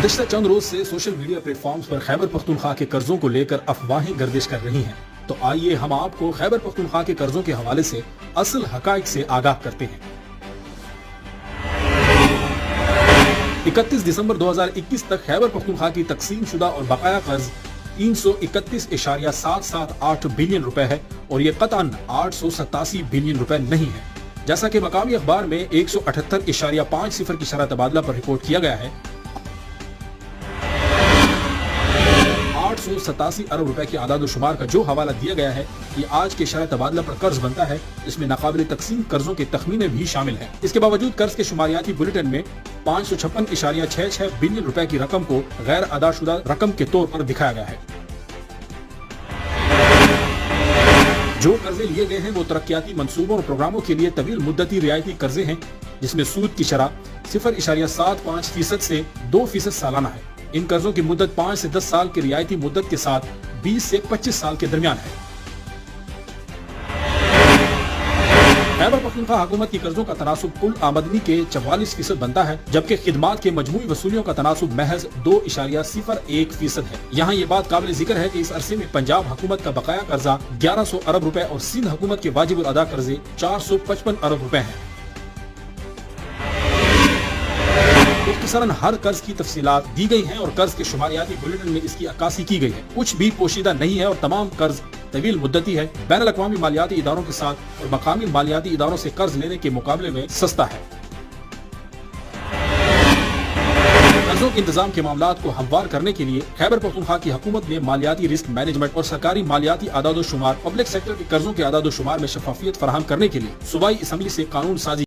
गुज़िश्ता चंद रोज से social media platforms पर खैबर पख्तूनख्वा के कर्जों को लेकर अफवाहें गर्दिश कर रही हैं। तो आइए हम आपको खैबर पख्तूनख्वा के कर्जों के हवाले से असल हकाइक से आगाह करते हैं। 31 दिसंबर 2021 तक खैबर पख्तूनख्वा की तकसीम शुदा और बकाया कर्ज 331.778 बिलियन रुपए है और ये कतन 887 बिलियन रुपए नहीं है। जैसा कि मकामी अखबार में 178.50 की शरह तबादला पर रिपोर्ट किया गया है, 887 अरब रुपए के आदाद शुमार का जो हवाला दिया गया है कि आज के शरह तबादला पर कर्ज बनता है, इसमें नाकाबिल तकसीम कर्जों के तखमीने भी शामिल हैं। इसके बावजूद कर्ज के शुमारियाती बुलेटिन में 556.66 बिलियन रुपए की रकम को गैर अदाशुदा रकम के तौर पर दिखाया गया है। जो कर्जे लिए गए हैं वो तरक्याती मंसूबों और प्रोग्रामों के लिए तवील मुद्दती रियायती कर्जे हैं, जिसमें सूद की शरह 0.75% से 2% सालाना है। इन कर्जों की मुद्दत 5 से 10 साल की रियायती मुद्दत के साथ 20 से 25 साल के दरमियान है। खैबर पख्तूनख्वा हुकूमत की कर्जों का तनासुब कुल आमदनी के 44% बनता है, जबकि खिदमात के मजमूई वसूलियों का तनासुब महज 2.01% है। यहाँ ये बात काबिल जिक्र है कि इस अरसे में पंजाब हुकूमत का बकाया कर्जा 1100 अरब रुपए और सिंध हुकूमत के वाजिब अदा कर्जे 455 अरब रुपए हैं। मुख्तसरन हर कर्ज की तफसीलात दी गई हैं और कर्ज के शुमारियाती बुलेटिन में इसकी अक्कासी की गई है। कुछ भी पोशीदा नहीं है और तमाम कर्ज तवील मुद्दती है, बैनुल अक़वामी मालियाती इदारों के साथ और मकामी मालियाती इदारों से कर्ज लेने के मुकाबले में सस्ता है। कर्जों के इंतजाम के मामलात को हमवार करने के लिए खैबर पख्तूनख्वा की हुकूमत ने मालियाती रिस्क मैनेजमेंट और सरकारी मालियाती आदाद शुमार, पब्लिक सेक्टर के कर्जों के आदाद शुमार में शफाफियत फराहम करने के लिए सूबाई असम्बली से कानून साजी